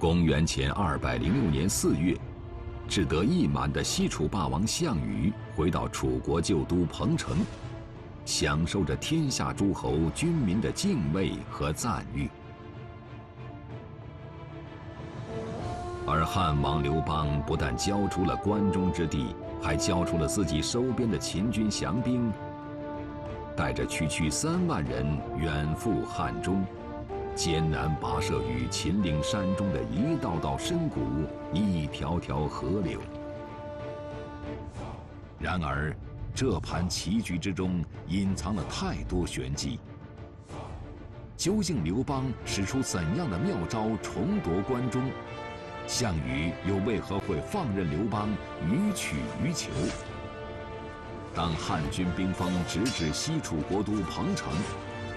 公元前206年4月，志得意满的西楚霸王项羽回到楚国旧都彭城，享受着天下诸侯军民的敬畏和赞誉。而汉王刘邦不但交出了关中之地，还交出了自己收编的秦军降兵，带着区区3万人远赴汉中，艰难跋涉于秦岭山中的一道道深谷、一条条河流。然而，这盘棋局之中隐藏了太多玄机。究竟刘邦使出怎样的妙招重夺关中？项羽又为何会放任刘邦予取予求？当汉军兵锋直指西楚国都彭城，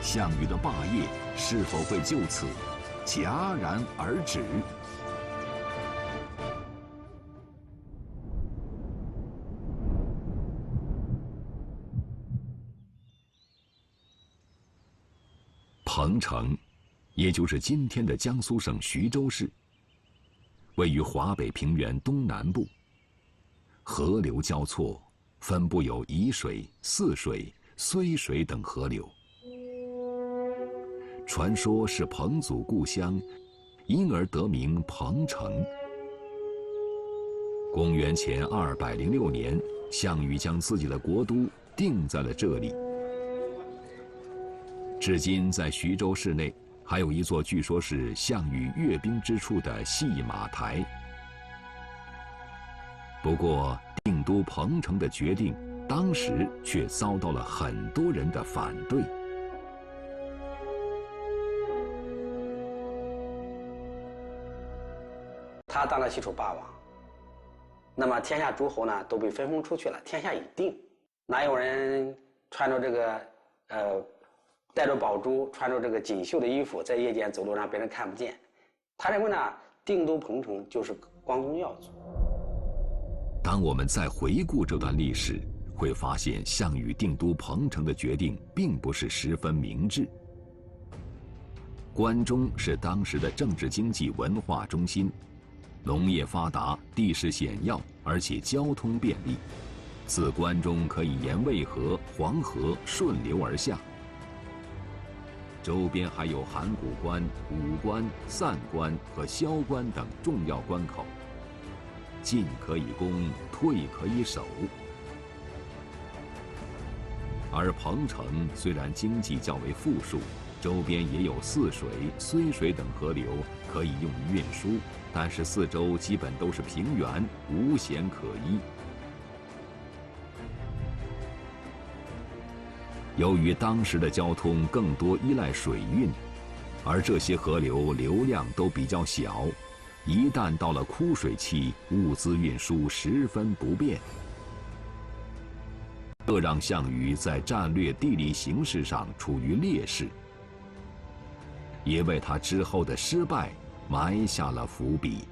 项羽的霸业是否会就此戛然而止？彭城，也就是今天的江苏省徐州市，位于华北平原东南部，河流交错，分布有沂水、泗水、睢水等河流。传说是彭祖故乡，因而得名彭城。公元前206年，项羽将自己的国都定在了这里。至今，在徐州市内还有一座据说是项羽阅兵之处的戏马台。不过，定都彭城的决定，当时却遭到了很多人的反对。他当了西楚霸王，那么天下诸侯呢都被分封出去了，天下已定，哪有人穿着这个带着宝珠，穿着这个锦绣的衣服，在夜间走路让别人看不见？他认为呢，定都彭城就是光宗耀祖。当我们再回顾这段历史，会发现项羽定都彭城的决定并不是十分明智。关中是当时的政治、经济、文化中心，农业发达，地势险要，而且交通便利，自关中可以沿渭河、黄河顺流而下。周边还有函谷关、武关、散关和萧关等重要关口，进可以攻，退可以守。而彭城虽然经济较为富庶，周边也有泗水、睢水等河流可以用于运输，但是四周基本都是平原，无险可依。由于当时的交通更多依赖水运，而这些河流流量都比较小，一旦到了枯水期，物资运输十分不便。这让项羽在战略地理形势上处于劣势，也为他之后的失败埋下了伏笔。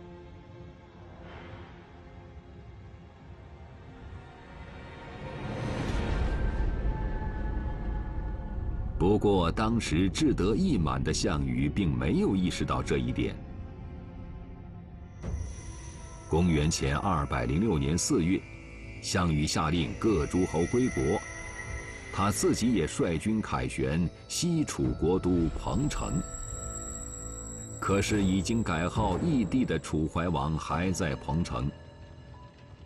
不过，当时志得意满的项羽并没有意识到这一点。公元前206年4月，项羽下令各诸侯归国，他自己也率军凯旋西楚国都彭城。可是已经改号义帝的楚怀王还在彭城，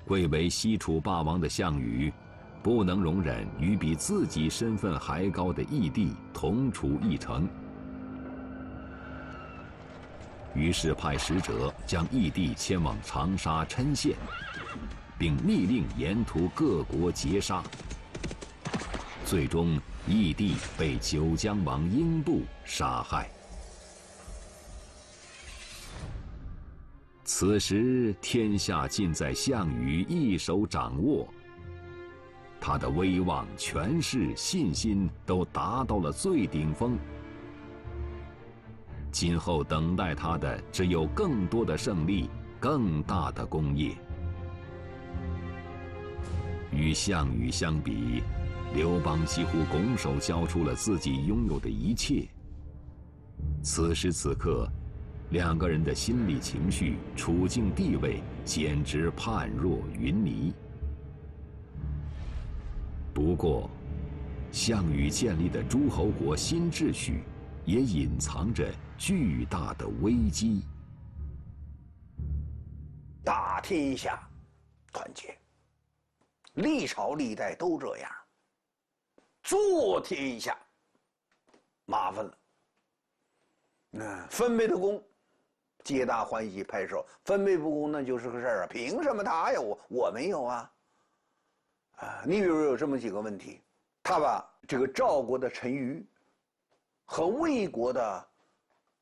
贵为西楚霸王的项羽不能容忍与比自己身份还高的义帝同处一城，于是派使者将义帝迁往长沙郴县，并密令沿途各国截杀。最终，义帝被九江王英布杀害。此时，天下尽在项羽一手掌握。他的威望、权势、信心都达到了最顶峰。今后等待他的只有更多的胜利，更大的功业。与项羽相比，刘邦几乎拱手交出了自己拥有的一切。此时此刻，两个人的心理情绪、处境地位简直判若云泥。不过，项羽建立的诸侯国新秩序，也隐藏着巨大的危机。打天下，团结，历朝历代都这样。做天下，麻烦了。分配的功，皆大欢喜拍手；分配不公，那就是个事儿啊！凭什么他有我没有啊？你比如有这么几个问题，他把这个赵国的陈馀和魏国的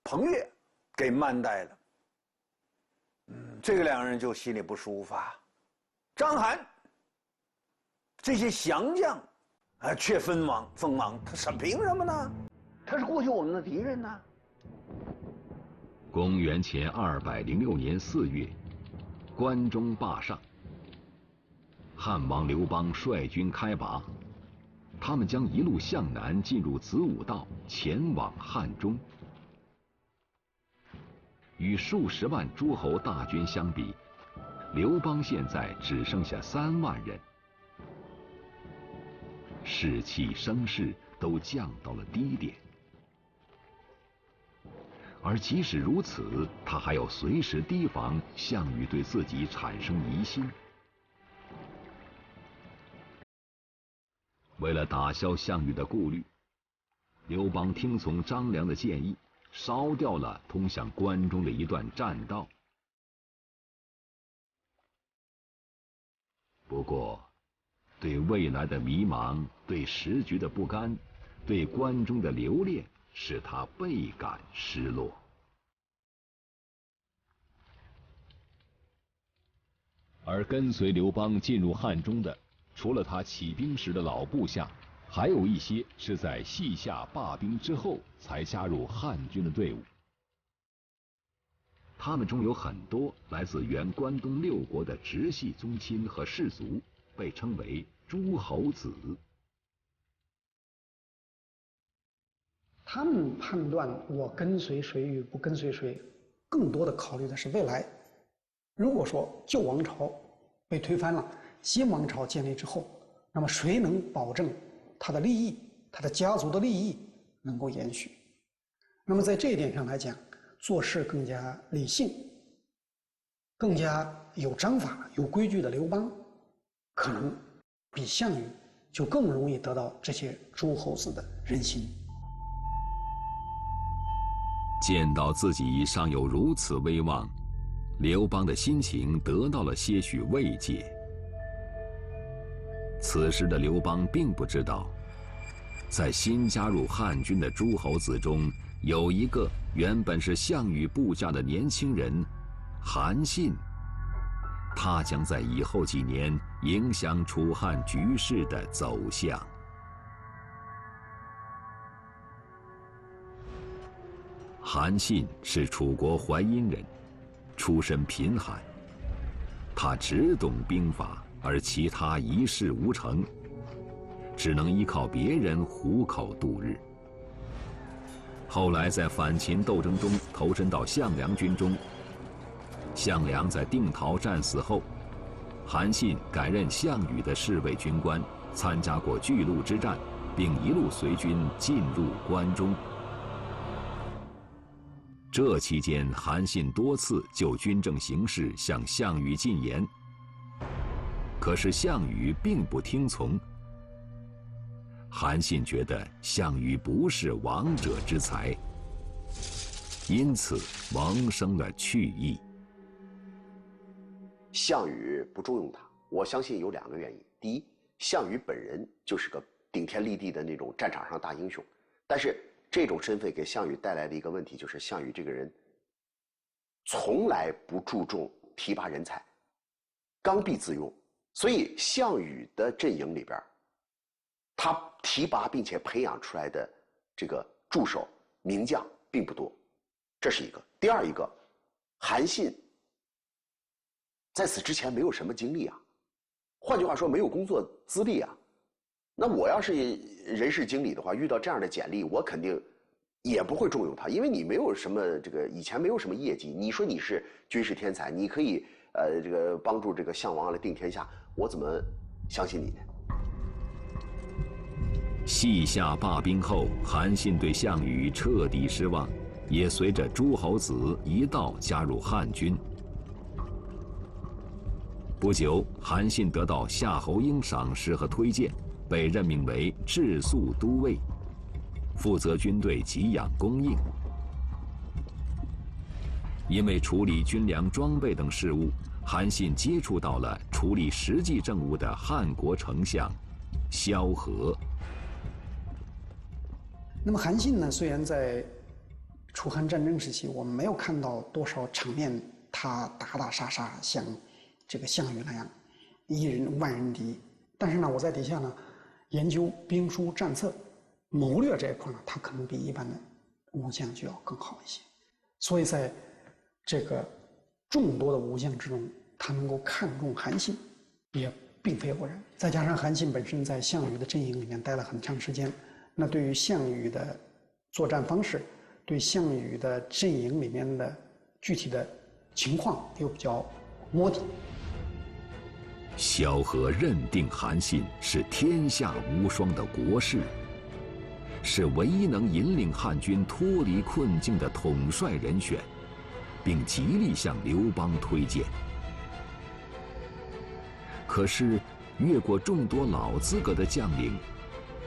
彭越给慢待了。这个两个人就心里不舒服啊。章邯这些降将却锋芒，他凭什么呢？他是过去我们的敌人呢。公元前206年4月，关中霸上，汉王刘邦率军开拔，他们将一路向南进入子午道，前往汉中。与数十万诸侯大军相比，刘邦现在只剩下3万人，士气声势都降到了低点。而即使如此，他还要随时提防项羽对自己产生疑心。为了打消项羽的顾虑，刘邦听从张良的建议，烧掉了通向关中的一段栈道。不过，对未来的迷茫，对时局的不甘，对关中的留恋，使他倍感失落。而跟随刘邦进入汉中的，除了他起兵时的老部下，还有一些是在西夏罢兵之后才加入汉军的队伍。他们中有很多来自原关东6国的直系宗亲和氏族，被称为诸侯子。他们判断我跟随谁与不跟随谁，更多的考虑的是未来。如果说旧王朝被推翻了，新王朝建立之后，那么谁能保证他的利益、他的家族的利益能够延续？那么在这一点上来讲，做事更加理性、更加有章法、有规矩的刘邦，可能比项羽就更容易得到这些诸侯子的人心。见到自己尚有如此威望，刘邦的心情得到了些许慰藉。此时的刘邦并不知道，在新加入汉军的诸侯子中，有一个原本是项羽部下的年轻人韩信，他将在以后几年影响楚汉局势的走向。韩信是楚国淮阴人，出身贫寒，他只懂兵法，而其他一事无成，只能依靠别人糊口度日。后来在反秦斗争中投身到项梁军中，项梁在定陶战死后，韩信改任项羽的侍卫军官，参加过巨鹿之战，并一路随军进入关中。这期间，韩信多次就军政形势向项羽进言，可是项羽并不听从。韩信觉得项羽不是王者之才，因此萌生了去意。项羽不重用他，我相信有2个原因。第一，项羽本人就是个顶天立地的那种战场上大英雄，但是这种身份给项羽带来的一个问题，就是项羽这个人从来不注重提拔人才，刚愎自用，所以项羽的阵营里边，他提拔并且培养出来的这个助手名将并不多，这是一个。第二一个，韩信在此之前没有什么经历啊，换句话说没有工作资历啊。那我要是人事经理的话，遇到这样的简历，我肯定也不会重用他，因为你没有什么以前没有什么业绩。你说你是军事天才，你可以帮助这个项王来定天下，我怎么相信你呢？西夏罢兵后，韩信对项羽彻底失望，也随着诸侯子一道加入汉军。不久，韩信得到夏侯婴赏识和推荐，被任命为治粟都尉，负责军队给养供应。因为处理军粮装备等事务，韩信接触到了处理实际政务的汉国丞相萧何。那么韩信呢，虽然在楚汉战争时期，我们没有看到多少场面他打打杀杀，像这个项羽那样一人万人敌，但是呢，我在底下呢研究兵书战策，谋略这一块呢，他可能比一般的武将就要更好一些。所以在这个众多的武将之中，他能够看中韩信，也并非偶然。再加上韩信本身在项羽的阵营里面待了很长时间，那对于项羽的作战方式，对项羽的阵营里面的具体的情况又比较摸底。萧何认定韩信是天下无双的国士，是唯一能引领汉军脱离困境的统帅人选，并极力向刘邦推荐。可是，越过众多老资格的将领，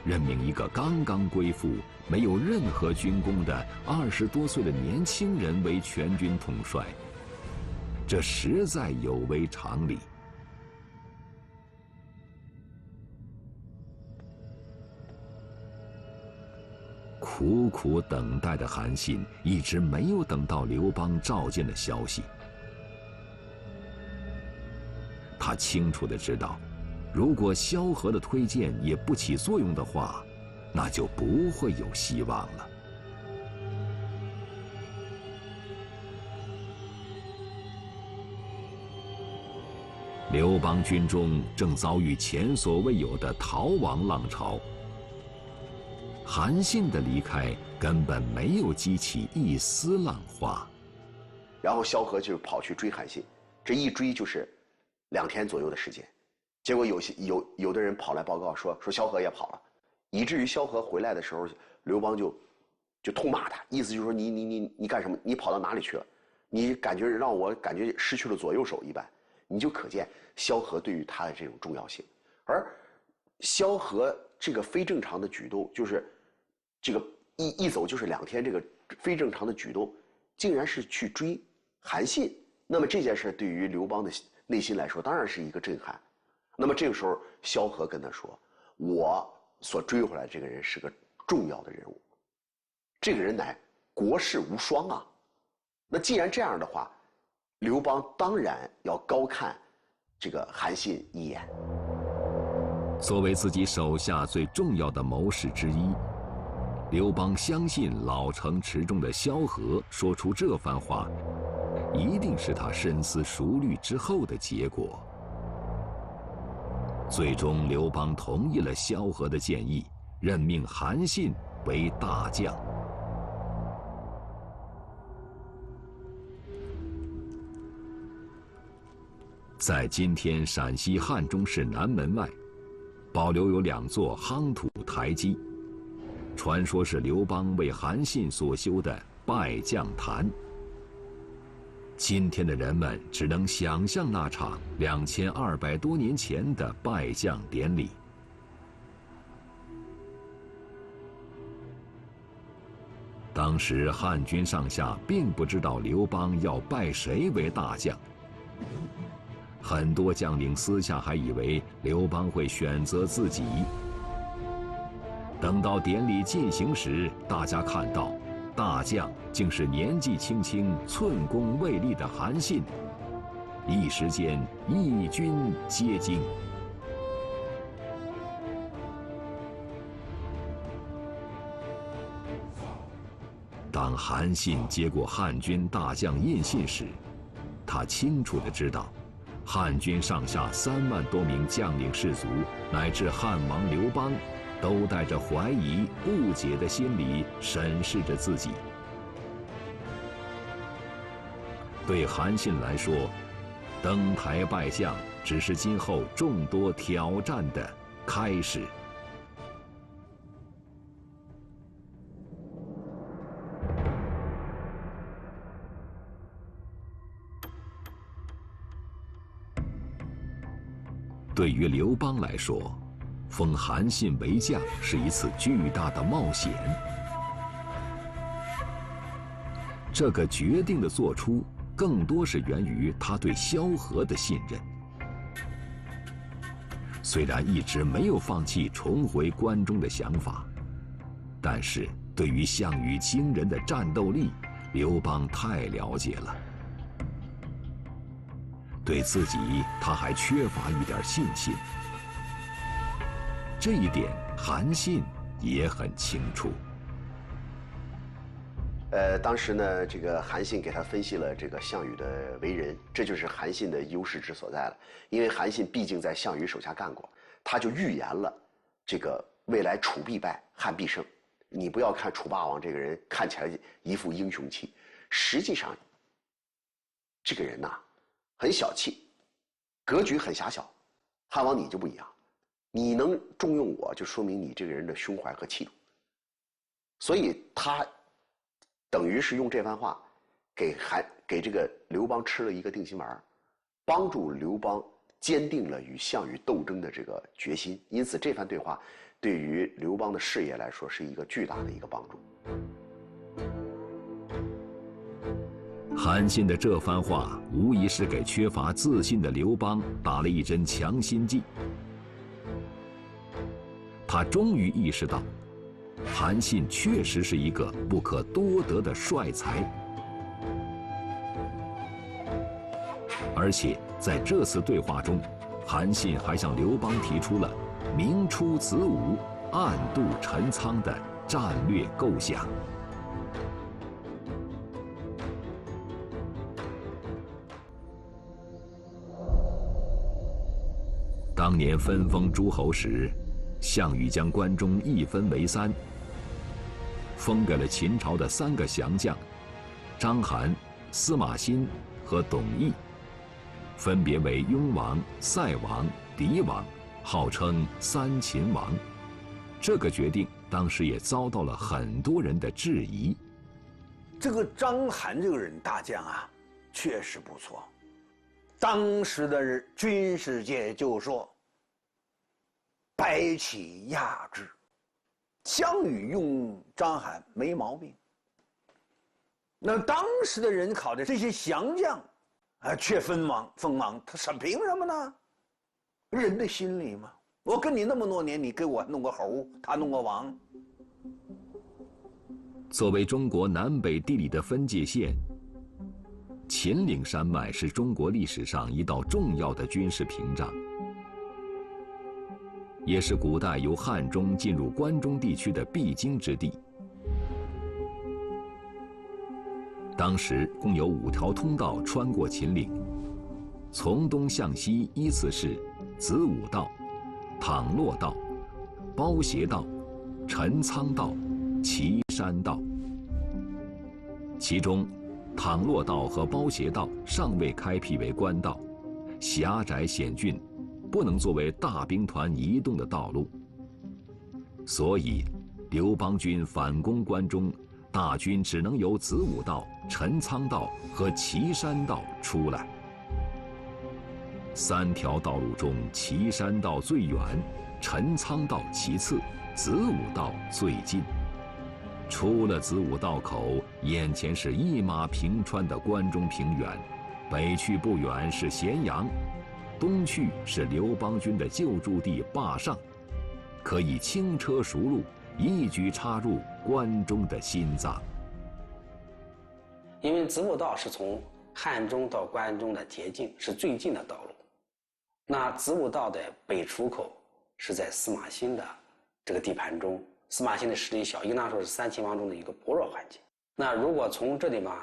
任命一个刚刚归附、没有任何军功的20多岁的年轻人为全军统帅，这实在有违常理。苦苦等待的韩信一直没有等到刘邦召见的消息。他清楚地知道，如果萧何的推荐也不起作用的话，那就不会有希望了。刘邦军中正遭遇前所未有的逃亡浪潮。韩信的离开根本没有激起一丝浪花，然后萧何就跑去追韩信，这一追就是2天左右的时间，结果有的人跑来报告说萧何也跑了，以至于萧何回来的时候，刘邦就痛骂他，意思就是说你干什么？你跑到哪里去了？你感觉让我感觉失去了左右手一般，你就可见萧何对于他的这种重要性。而萧何这个非正常的举动，就是这个一走就是2天，这个非正常的举动，竟然是去追韩信。那么这件事对于刘邦的内心来说，当然是一个震撼。那么这个时候，萧何跟他说：“我所追回来这个人是个重要的人物，这个人乃国士无双啊。”那既然这样的话，刘邦当然要高看这个韩信一眼。作为自己手下最重要的谋士之一，刘邦相信老成持重的萧何说出这番话，一定是他深思熟虑之后的结果。最终，刘邦同意了萧何的建议，任命韩信为大将。在今天陕西汉中市南门外，保留有2座夯土台基，传说是刘邦为韩信所修的拜将坛。今天的人们只能想象那场2200多年前的拜将典礼。当时汉军上下并不知道刘邦要拜谁为大将，很多将领私下还以为刘邦会选择自己。等到典礼进行时，大家看到大将竟是年纪轻轻、寸功未立的韩信，一时间一军皆惊。当韩信接过汉军大将印信时，他清楚地知道，汉军上下3万多名将领士卒，乃至汉王刘邦，都带着怀疑、不解的心理审视着自己。对韩信来说，登台拜相只是今后众多挑战的开始。对于刘邦来说，封韩信为将是一次巨大的冒险。这个决定的做出，更多是源于他对萧何的信任。虽然一直没有放弃重回关中的想法，但是对于项羽惊人的战斗力，刘邦太了解了。对自己，他还缺乏一点信心。这一点，韩信也很清楚。当时呢，这个韩信给他分析了这个项羽的为人，这就是韩信的优势之所在了。因为韩信毕竟在项羽手下干过，他就预言了这个未来楚必败，汉必胜。你不要看楚霸王这个人看起来一副英雄气，实际上这个人呐，很小气，格局很狭小。汉王你就不一样，你能重用我，就说明你这个人的胸怀和气度。所以他等于是用这番话给这个刘邦吃了一个定心丸，帮助刘邦坚定了与项羽斗争的这个决心。因此这番对话对于刘邦的事业来说是一个巨大的一个帮助。韩信的这番话无疑是给缺乏自信的刘邦打了一针强心剂。他终于意识到，韩信确实是一个不可多得的帅才。而且在这次对话中，韩信还向刘邦提出了明出子午，暗度陈仓的战略构想。当年分封诸侯时，项羽将关中一分为三，封给了秦朝的3个降将章邯、司马欣和董翳，分别为雍王、塞王、狄王，号称3秦王。这个决定当时也遭到了很多人的质疑。这个章邯这个人大将啊，确实不错。当时的军事界就说白起压制，项羽用章邯没毛病。那当时的人考虑这些降将却封王，他凭什么呢？人的心理嘛，我跟你那么多年，你给我弄个侯，他弄个王。作为中国南北地理的分界线，秦岭山脉是中国历史上一道重要的军事屏障，也是古代由汉中进入关中地区的必经之地。当时共有5条通道穿过秦岭，从东向西依次是子午道、淌洛道、包斜道、陈仓道、岐山道。其中淌洛道和包斜道尚未开辟为官道，狭窄险峻，不能作为大兵团移动的道路。所以刘邦军反攻关中，大军只能由子午道、陈仓道和岐山道出来。3条道路中，岐山道最远，陈仓道其次，子午道最近。出了子午道口，眼前是一马平川的关中平原，北去不远是咸阳，东去是刘邦军的旧驻地霸上，可以轻车熟路，一举插入关中的心脏。因为子午道是从汉中到关中的捷径，是最近的道路。那子午道的北出口是在司马欣的这个地盘中，司马欣的势力小，应当说是3秦王中的一个薄弱环节。那如果从这地方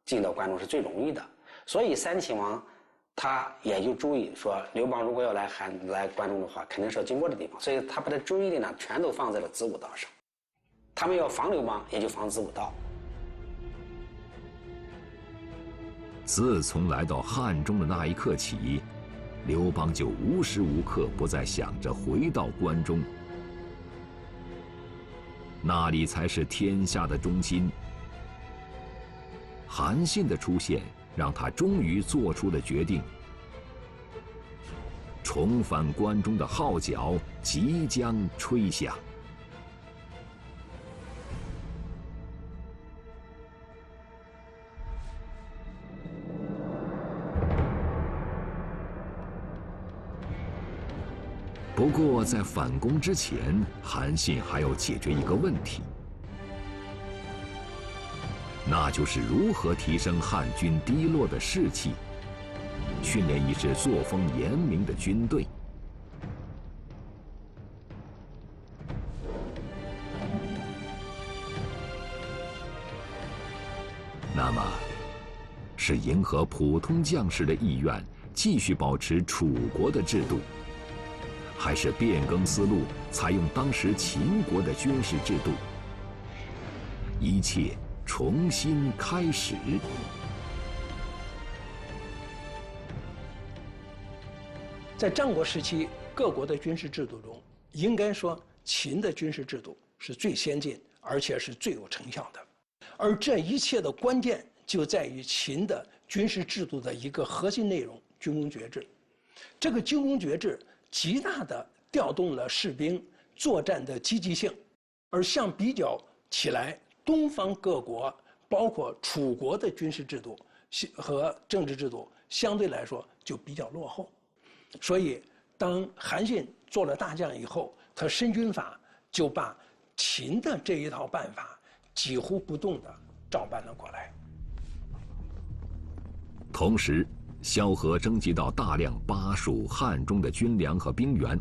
进到关中是最容易的，所以3秦王他也就注意说，刘邦如果要来关中的话，肯定是要经过这地方，所以他把他注意力呢全都放在了子午道上。他们要防刘邦，也就防子午道。自从来到汉中的那一刻起，刘邦就无时无刻不在想着回到关中，那里才是天下的中心。韩信的出现让他终于做出了决定，重返关中的号角即将吹响。不过，在反攻之前，韩信还要解决一个问题，那就是如何提升汉军低落的士气，训练一支作风严明的军队。那么，是迎合普通将士的意愿，继续保持楚国的制度，还是变更思路，采用当时秦国的军事制度？一切重新开始。在战国时期，各国的军事制度中，应该说秦的军事制度是最先进，而且是最有成效的。而这一切的关键就在于秦的军事制度的一个核心内容——军功爵制。这个军功爵制极大地调动了士兵作战的积极性，而相比较起来，东方各国，包括楚国的军事制度和政治制度，相对来说就比较落后。所以，当韩信做了大将以后，他申军法就把秦的这一套办法几乎不动地照搬了过来。同时，萧何征集到大量巴蜀、汉中的军粮和兵员。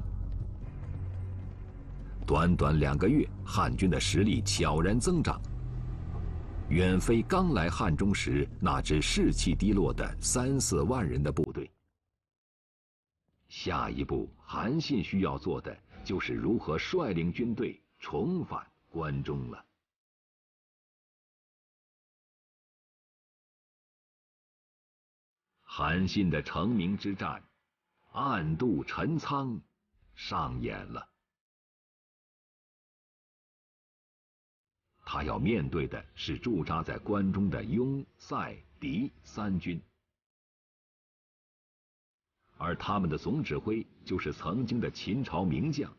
短短2个月，汉军的实力悄然增长，远非刚来汉中时那支士气低落的3、4万人的部队。下一步，韩信需要做的就是如何率领军队重返关中了。韩信的成名之战，暗度陈仓，上演了。他要面对的是驻扎在关中的雍、塞、狄3军，而他们的总指挥就是曾经的秦朝名将，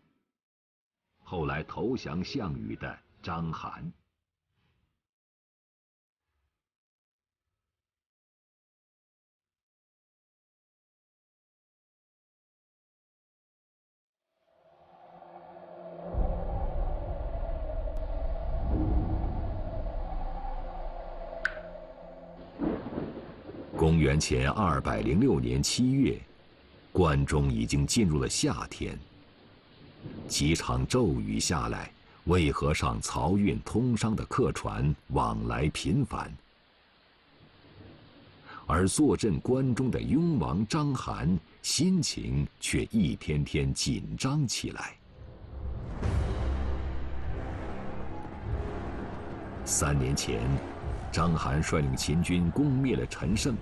后来投降项羽的章邯。公元前206年7月，关中已经进入了夏天。几场骤雨下来，渭河上漕运通商的客船往来频繁，而坐镇关中的雍王章邯心情却一天天紧张起来。3年前，章邯率领秦军攻灭了陈胜，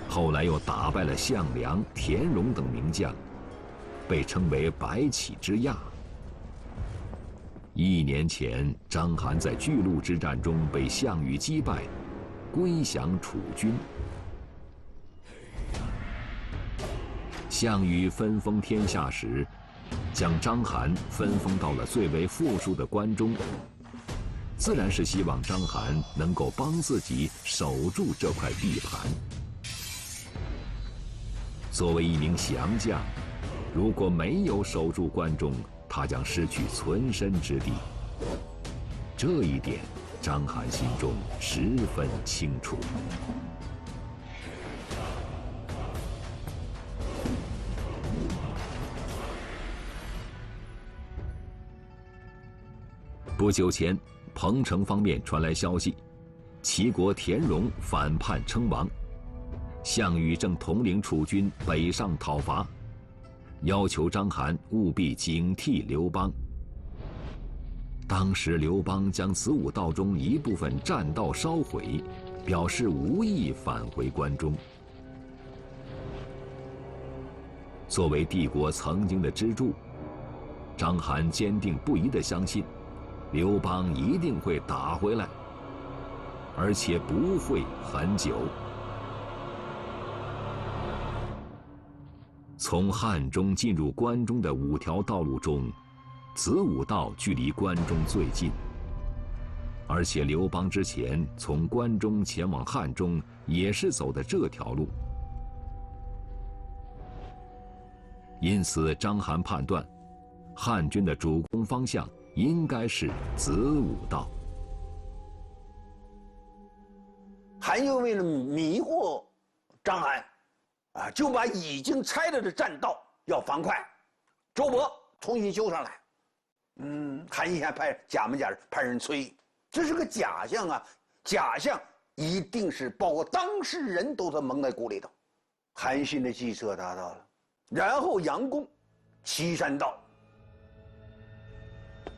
后来又打败了项梁、田荣等名将，被称为白起之亚。1年前，章邯在巨鹿之战中被项羽击败，归降楚军。项羽分封天下时，将章邯分封到了最为富庶的关中，自然是希望章邯能够帮自己守住这块地盘。作为一名降将，如果没有守住关中，他将失去存身之地。这一点，章邯心中十分清楚。不久前，彭城方面传来消息，齐国田荣反叛称王，项羽正统领楚军北上讨伐，要求章邯务必警惕刘邦。当时刘邦将子午道中一部分栈道烧毁，表示无意返回关中。作为帝国曾经的支柱，章邯坚定不移地相信，刘邦一定会打回来，而且不会很久。从汉中进入关中的5条道路中，子午道距离关中最近，而且刘邦之前从关中前往汉中也是走的这条路，因此章邯判断，汉军的主攻方向应该是子午道。韩又为了迷惑章邯，就把已经拆了的栈道要方块，周勃重新修上来。韩信还假模假式派人催，这是个假象啊！假象一定是包括当事人都是蒙在鼓里头。韩信的计策达到了，然后佯攻岐山道。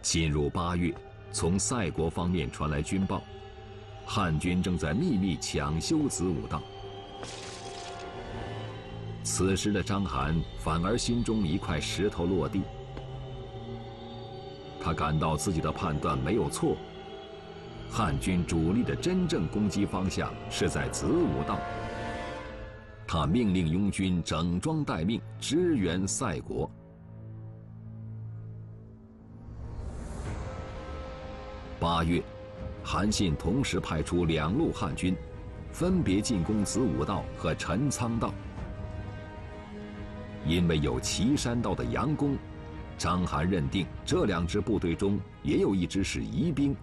进入8月，从塞国方面传来军报，汉军正在秘密抢修子午道。此时的章邯反而心中一块石头落地，他感到自己的判断没有错，汉军主力的真正攻击方向是在子午道。他命令拥军整装待命，支援塞国。8月，韩信同时派出2路汉军，分别进攻子午道和陈仓道。因为有岐山道的佯攻，章邯认定这2支部队中也有一支是疑兵，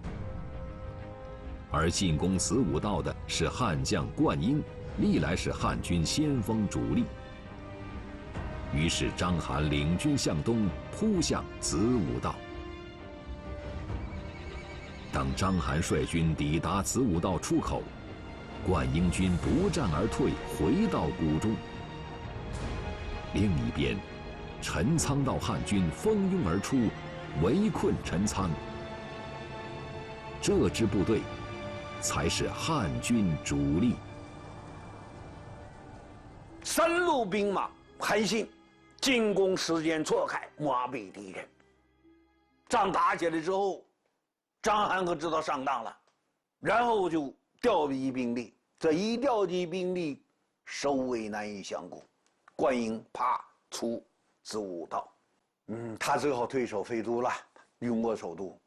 而进攻子午道的是汉将灌婴，历来是汉军先锋主力。于是章邯领军向东，扑向子午道。当章邯率军抵达子午道出口，灌婴军不战而退，回到谷中。另一边，陈仓道汉军蜂拥而出，围困陈仓。这支部队才是汉军主力。3路兵马，韩信进攻时间错开，麻痹敌人。仗打起来之后，章邯可知道上当了，然后就调集兵力。这一调集兵力，首尾难以相顾。灌婴怕出子午道，他只好退守飞都了，拥过首都，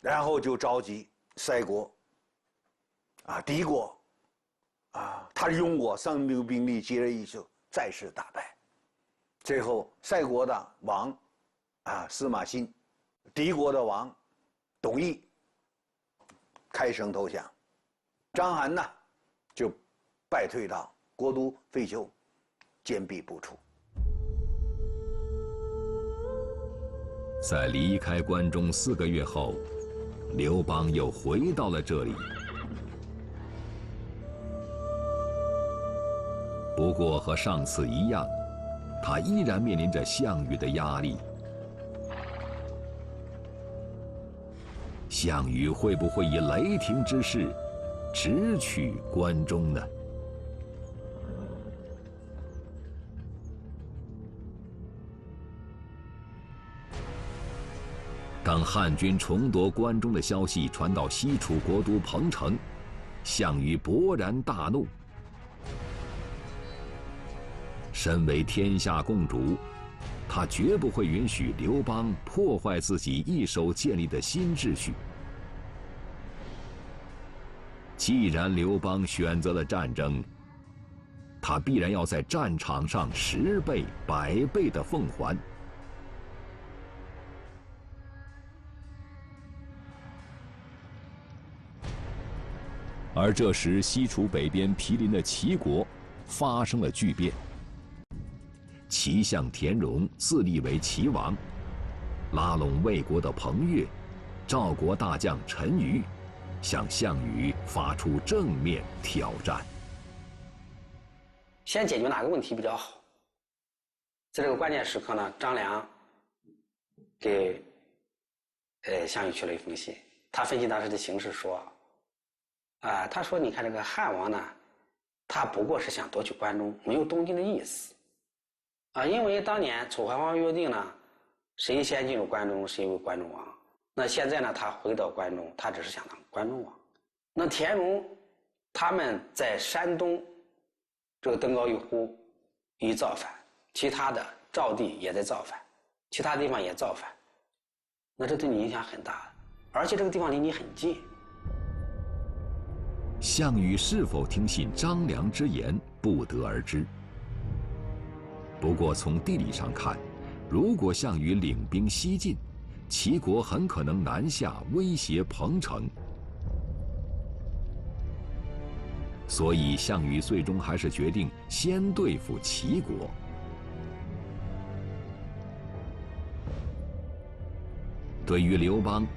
然后就召集塞国、敌国、他的庸国3路兵力接着一手，再次打败。最后，塞国的王司马欣，敌国的王董翳开城投降，章邯呢就败退到国都废丘，坚壁不出。在离开关中4个月后，刘邦又回到了这里。不过和上次一样，他依然面临着项羽的压力。项羽会不会以雷霆之势直取关中呢？当汉军重夺关中的消息传到西楚国都彭城，项羽勃然大怒。身为天下共主，他绝不会允许刘邦破坏自己一手建立的新秩序。既然刘邦选择了战争，他必然要在战场上10倍、100倍的奉还。而这时，西楚北边毗邻的齐国发生了巨变。齐相田荣自立为齐王，拉拢魏国的彭越、赵国大将陈馀，向项羽发出正面挑战。先解决哪个问题比较好。在这个关键时刻呢，张良给项羽去了一封信，他分析当时的形势说，他说你看这个汉王呢，他不过是想夺取关中，没有东晋的意思，因为当年楚怀王约定呢，谁先进入关中，谁为关中王。那现在呢，他回到关中，他只是想当关中王。那田荣他们在山东这个登高一呼一造反，其他的赵地也在造反，其他地方也造反，那这对你影响很大，而且这个地方离你很近。项羽是否听信张良之言，不得而知。不过从地理上看，如果项羽领兵西进，齐国很可能南下威胁彭城。所以项羽最终还是决定先对付齐国。对于刘邦，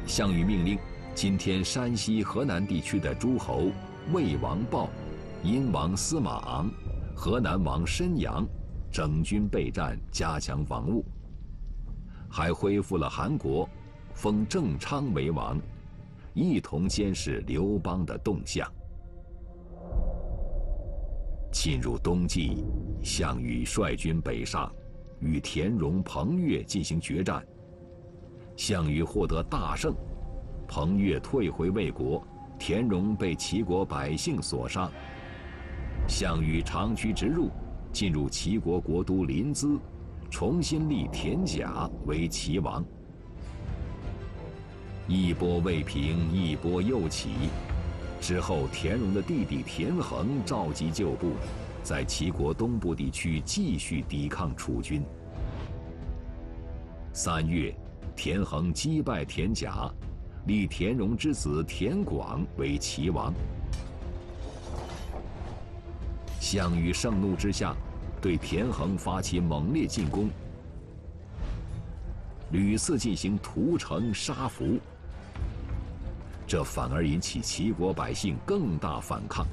项羽命令今天山西、河南地区的诸侯魏王豹、殷王司马昂、河南王申阳整军备战，加强防务，还恢复了韩国，封郑昌为王，一同监视刘邦的动向。进入冬季，项羽率军北上，与田荣、彭越进行决战。项羽获得大胜，彭越退回魏国，田荣被齐国百姓所杀。项羽长驱直入，进入齐国国都临淄，重新立田甲为齐王。一波未平，一波又起。之后，田荣的弟弟田横召集旧部，在齐国东部地区继续抵抗楚军。3月，田横击败田甲，立田荣之子田广为齐王。项羽盛怒之下，对田横发起猛烈进攻，屡次进行屠城杀俘。这反而引起齐国百姓更大反抗，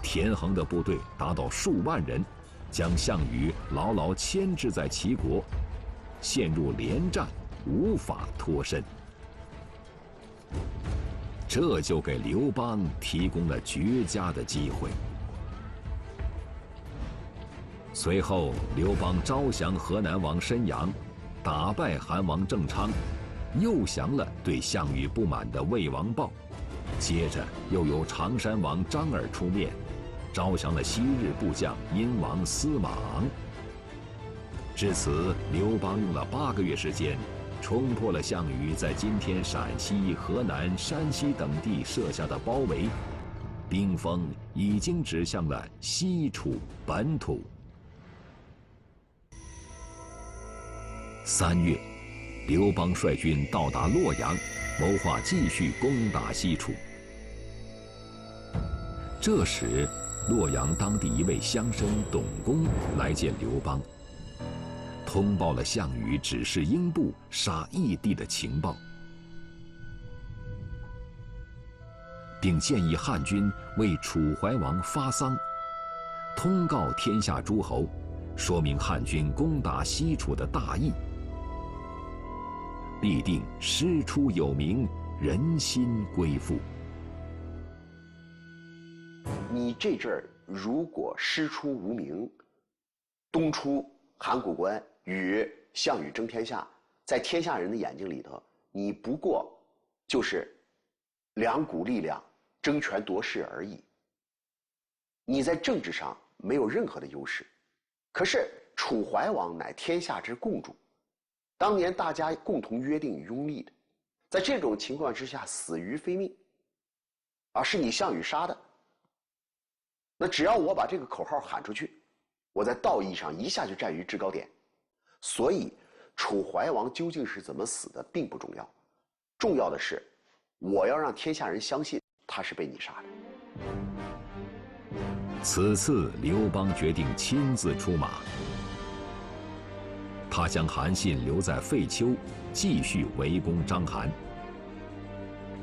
田横的部队达到数万人，将项羽牢牢牵制在齐国，陷入连战，无法脱身。这就给刘邦提供了绝佳的机会。随后，刘邦招降河南王申阳，打败韩王郑昌，诱降了对项羽不满的魏王豹，接着又由常山王张耳出面，招降了昔日部将殷王司马昂。至此，刘邦用了8个月时间，冲破了项羽在今天陕西、河南、山西等地设下的包围，兵锋已经指向了西楚本土。3月，刘邦率军到达洛阳，谋划继续攻打西楚。这时，洛阳当地一位乡绅董公来见刘邦，通报了项羽指示英布杀义帝的情报，并建议汉军为楚怀王发丧，通告天下诸侯，说明汉军攻打西楚的大义，必定师出有名，人心归附。你这阵儿如果师出无名，东出函谷关与项羽争天下，在天下人的眼睛里头，你不过就是两股力量争权夺势而已。你在政治上没有任何的优势，可是楚怀王乃天下之共主，当年大家共同约定与拥立的，在这种情况之下，死于非命，是你项羽杀的。那只要我把这个口号喊出去，我在道义上一下就站于制高点。所以楚怀王究竟是怎么死的并不重要，重要的是我要让天下人相信他是被你杀的。此次刘邦决定亲自出马，他将韩信留在废丘，继续围攻章邯。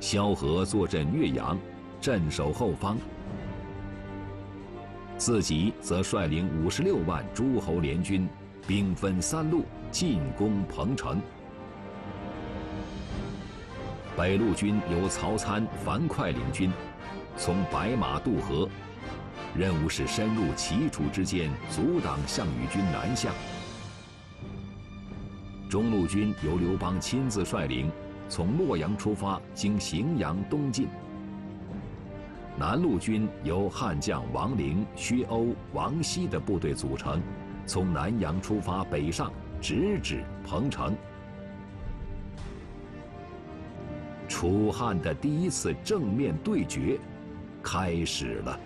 萧何坐镇岳阳，镇守后方。自己则率领56万诸侯联军，兵分3路进攻彭城。北路军由曹参、樊哙领军，从白马渡河，任务是深入齐楚之间，阻挡项羽军南下。中路军由刘邦亲自率领，从洛阳出发，经荥阳东进。南路军由汉将王陵、薛欧、王熙的部队组成，从南阳出发北上，直指彭城。楚汉的第一次正面对决开始了。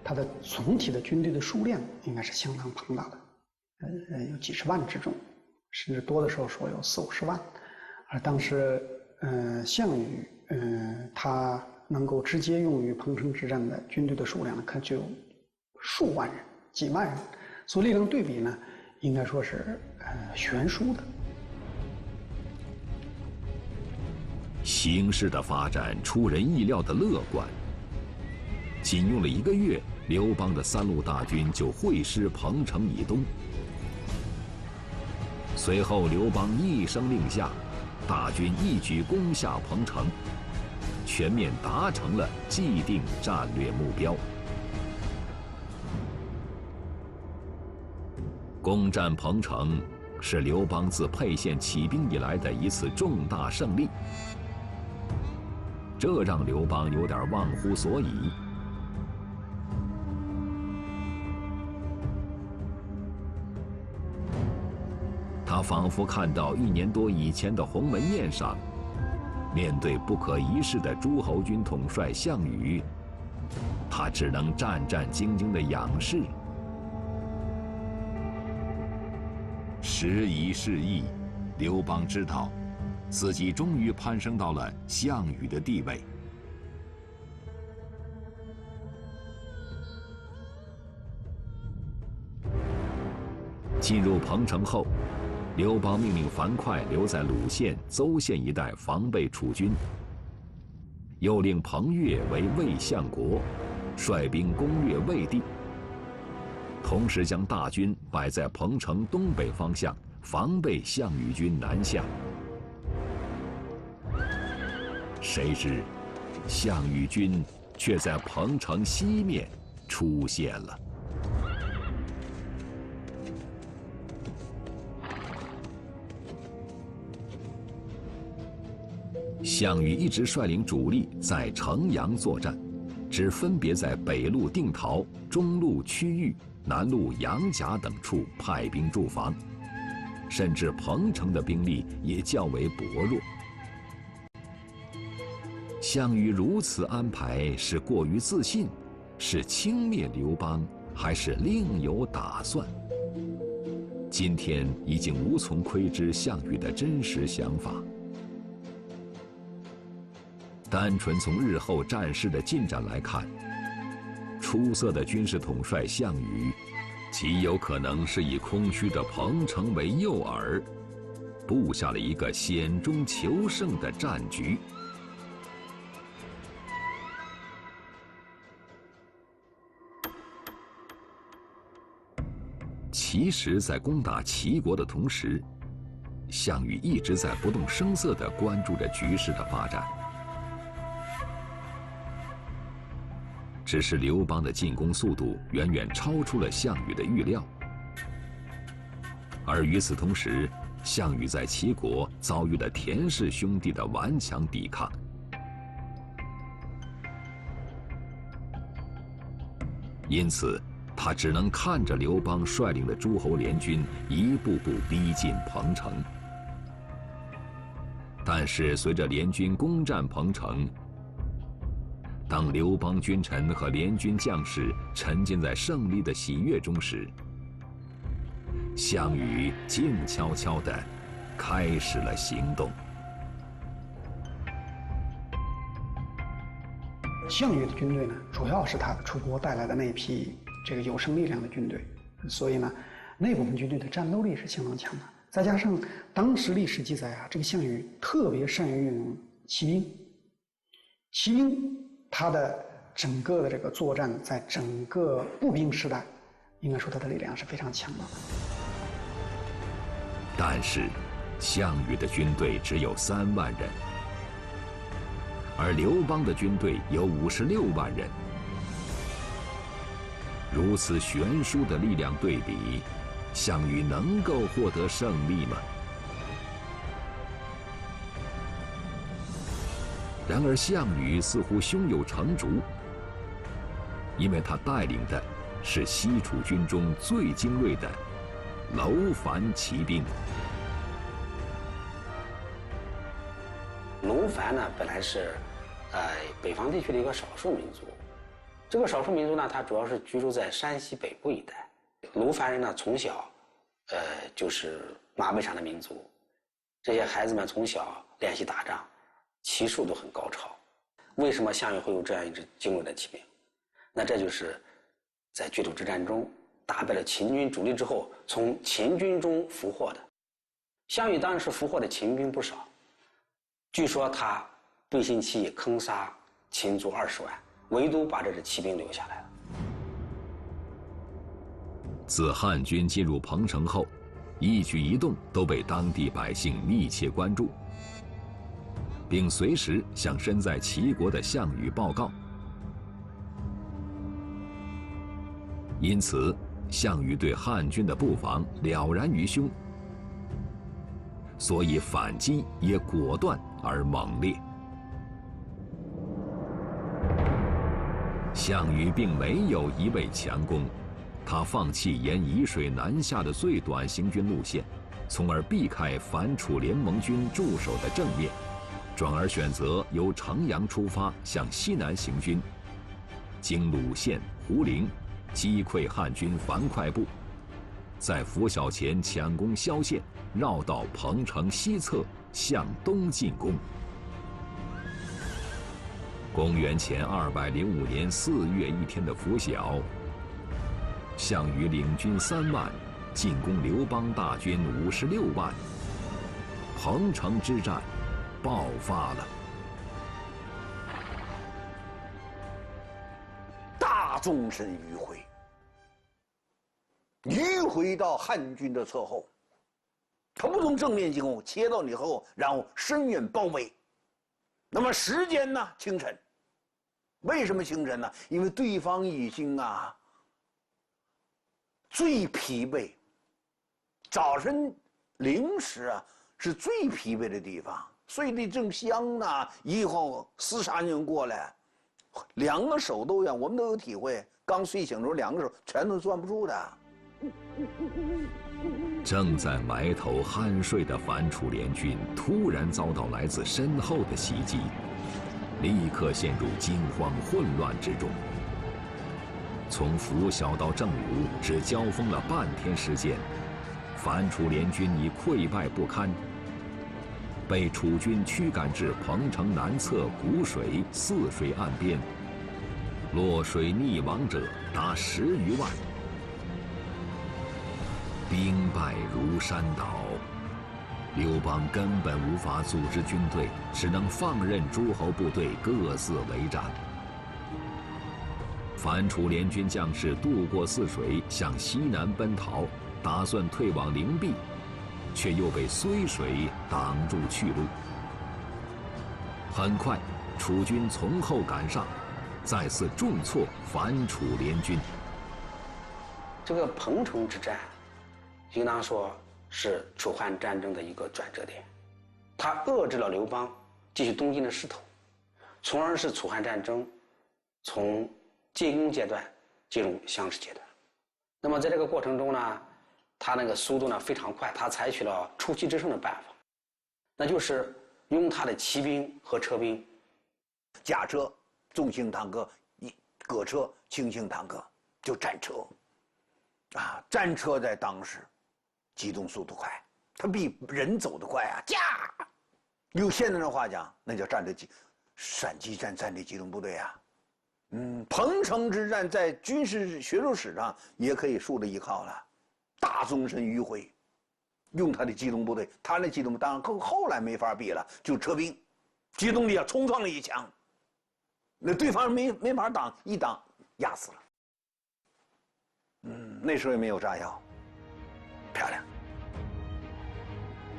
他的总体的军队的数量应该是相当庞大的，有几十万之众，甚至多的时候说有40、50万。而当时，项羽，他能够直接用于彭城之战的军队的数量呢，可就有数万人、几万人，所以力量对比呢，应该说是悬殊的。形势的发展出人意料的乐观，仅用了1个月，刘邦的3路大军就会师彭城以东。随后，刘邦一声令下，大军一举攻下彭城，全面达成了既定战略目标。攻占彭城是刘邦自沛县起兵以来的一次重大胜利，这让刘邦有点忘乎所以。他仿佛看到1年多以前的鸿门宴上，面对不可一世的诸侯军统帅项羽，他只能战战兢兢地仰视。时移世易，刘邦知道，自己终于攀升到了项羽的地位。进入彭城后，刘邦命令樊哙留在鲁县、邹县一带防备楚军，又令彭越为魏相国，率兵攻略魏地，同时将大军摆在彭城东北方向，防备项羽军南下。谁知，项羽军却在彭城西面出现了。项羽一直率领主力在城阳作战，只分别在北路定陶、中路区域、南路杨贾等处派兵驻防，甚至彭城的兵力也较为薄弱。项羽如此安排是过于自信，是轻蔑刘邦，还是另有打算？今天已经无从窥知项羽的真实想法。单纯从日后战事的进展来看，出色的军事统帅项羽，极有可能是以空虚的彭城为诱饵，布下了一个险中求胜的战局。其实，在攻打齐国的同时，项羽一直在不动声色地关注着局势的发展。只是刘邦的进攻速度远远超出了项羽的预料，而与此同时，项羽在齐国遭遇了田氏兄弟的顽强抵抗。因此，他只能看着刘邦率领的诸侯联军一步步逼近彭城。但是，随着联军攻占彭城，当刘邦君臣和联军将士沉浸在胜利的喜悦中时，项羽静悄悄地开始了行动。项羽的军队呢，主要是他出国带来的那批这个有生力量的军队，所以呢，那部分军队的战斗力是相当强的。再加上当时历史记载啊，这个项羽特别善于运用骑兵。骑兵它的整个的这个作战，在整个步兵时代，应该说它的力量是非常强的。但是，项羽的军队只有3万人，而刘邦的军队有56万人。如此悬殊的力量对比，项羽能够获得胜利吗？然而，项羽似乎胸有成竹，因为他带领的是西楚军中最精锐的楼烦骑兵。楼烦呢，本来是北方地区的一个少数民族。这个少数民族呢，它主要是居住在山西北部一带。楼烦人呢，从小就是马背上的民族，这些孩子们从小练习打仗，骑术都很高超。为什么项羽会有这样一支精锐的骑兵？那这就是在巨鹿之战中打败了秦军主力之后，从秦军中俘获的。项羽当时俘获的秦兵不少，据说他背信弃义，坑杀秦族20万，唯独把这支骑兵留下来了。自汉军进入彭城后，一举一动都被当地百姓密切关注，并随时向身在齐国的项羽报告。因此，项羽对汉军的布防了然于胸，所以反击也果断而猛烈。项羽并没有一味强攻，他放弃沿沂水南下的最短行军路线，从而避开反楚联盟军驻守的正面，转而选择由城阳出发向西南行军，经鲁县、胡陵，击溃汉军樊哙部，在拂晓前抢攻萧县，绕到彭城西侧向东进攻。公元前205年4月1天的拂晓，项羽领军3万，进攻刘邦大军56万，彭城之战爆发了。大纵深迂回到汉军的侧后，他不从正面进攻，切到你后，然后深远包围。那么时间呢？清晨。为什么清晨呢？因为对方已经最疲惫，早晨0时是最疲惫的地方，睡得正香呢，一会儿厮杀人过来，2个手都一样，我们都有体会。刚睡醒的时候，2个手全都攥不住的。正在埋头酣睡的反楚联军突然遭到来自身后的袭击，立刻陷入惊慌混乱之中。从拂晓到正午，只交锋了半天时间，反楚联军已溃败不堪，被楚军驱赶至彭城南侧谷水、泗水岸边，落水溺亡者达10余万，兵败如山倒。刘邦根本无法组织军队，只能放任诸侯部队各自为战。反楚联军将士渡过泗水，向西南奔逃，打算退往灵璧，却又被睢水挡住去路。很快，楚军从后赶上，再次重挫反楚联军。这个彭城之战，应当说是楚汉战争的一个转折点，它遏制了刘邦继续东进的势头，从而使楚汉战争从进攻阶段进入相持阶段。那么在这个过程中呢，他那个速度呢非常快，他采取了出奇制胜的办法，那就是用他的骑兵和车兵，甲车、重型坦克、葛车、轻型坦克，就战车。战车在当时机动速度快，它比人走得快驾！用现在的话讲，那叫闪击战略机动部队彭城之战在军事学术史上也可以树立依靠了。大纵深迂回，用他的机动部队，他那机动当然后来没法比了，就车兵，机动力冲撞力强，那对方没法挡，一挡压死了。那时候也没有炸药，漂亮。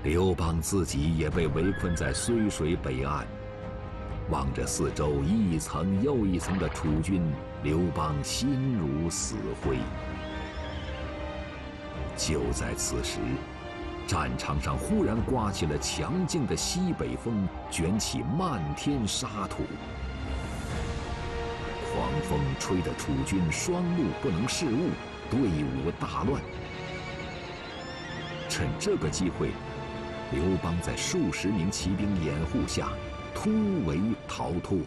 刘邦自己也被围困在睢水北岸，望着四周一层又一层的楚军，刘邦心如死灰。就在此时，战场上忽然刮起了强劲的西北风，卷起漫天沙土。狂风吹得楚军双目不能视物，队伍大乱。趁这个机会，刘邦在数十名骑兵掩护下突围逃脱。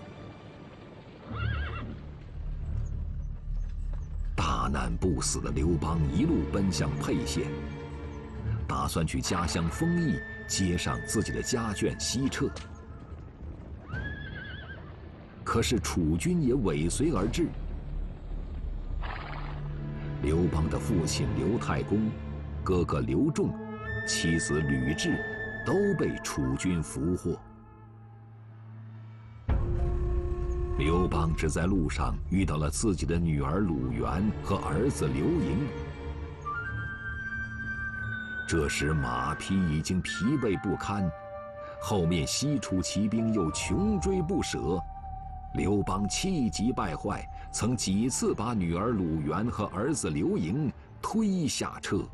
大难不死的刘邦一路奔向沛县，打算去家乡丰邑接上自己的家眷西撤。可是楚军也尾随而至。刘邦的父亲刘太公、哥哥刘仲、妻子吕雉都被楚军俘获。刘邦只在路上遇到了自己的女儿鲁元和儿子刘盈。这时马匹已经疲惫不堪，后面西楚骑兵又穷追不舍。刘邦气急败坏，曾几次把女儿鲁元和儿子刘盈推下车。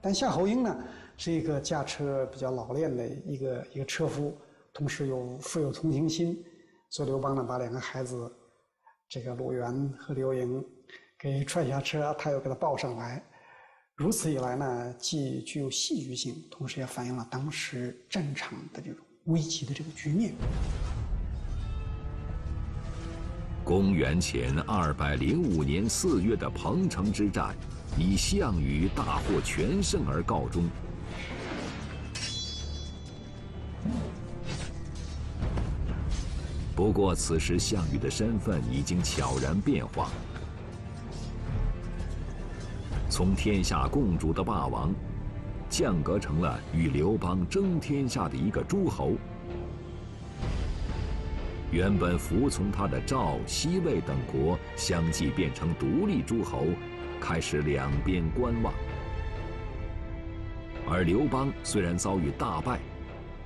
但夏侯婴呢，是一个驾车比较老练的一个车夫，同时富有同情心，所以刘邦呢把两个孩子，这个鲁元和刘盈，给踹下车，他又给他抱上来。如此一来呢，既具有戏剧性，同时也反映了当时战场的这种危急的这个局面。公元前205年4月的彭城之战，以项羽大获全胜而告终。不过，此时项羽的身份已经悄然变化，从天下共主的霸王，降格成了与刘邦争天下的一个诸侯。原本服从他的赵、西、魏等国相继变成独立诸侯，开始两边观望。而刘邦虽然遭遇大败，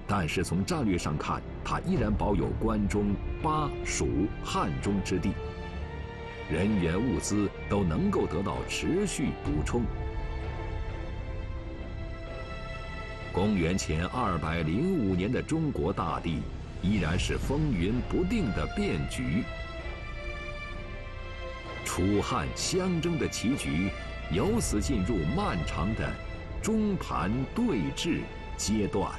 但是从战略上看，他依然保有关中、巴、蜀、汉中之地，人员物资都能够得到持续补充。公元前205年的中国大地依然是风云不定的变局，楚汉相争的棋局由此进入漫长的中盘对峙阶段。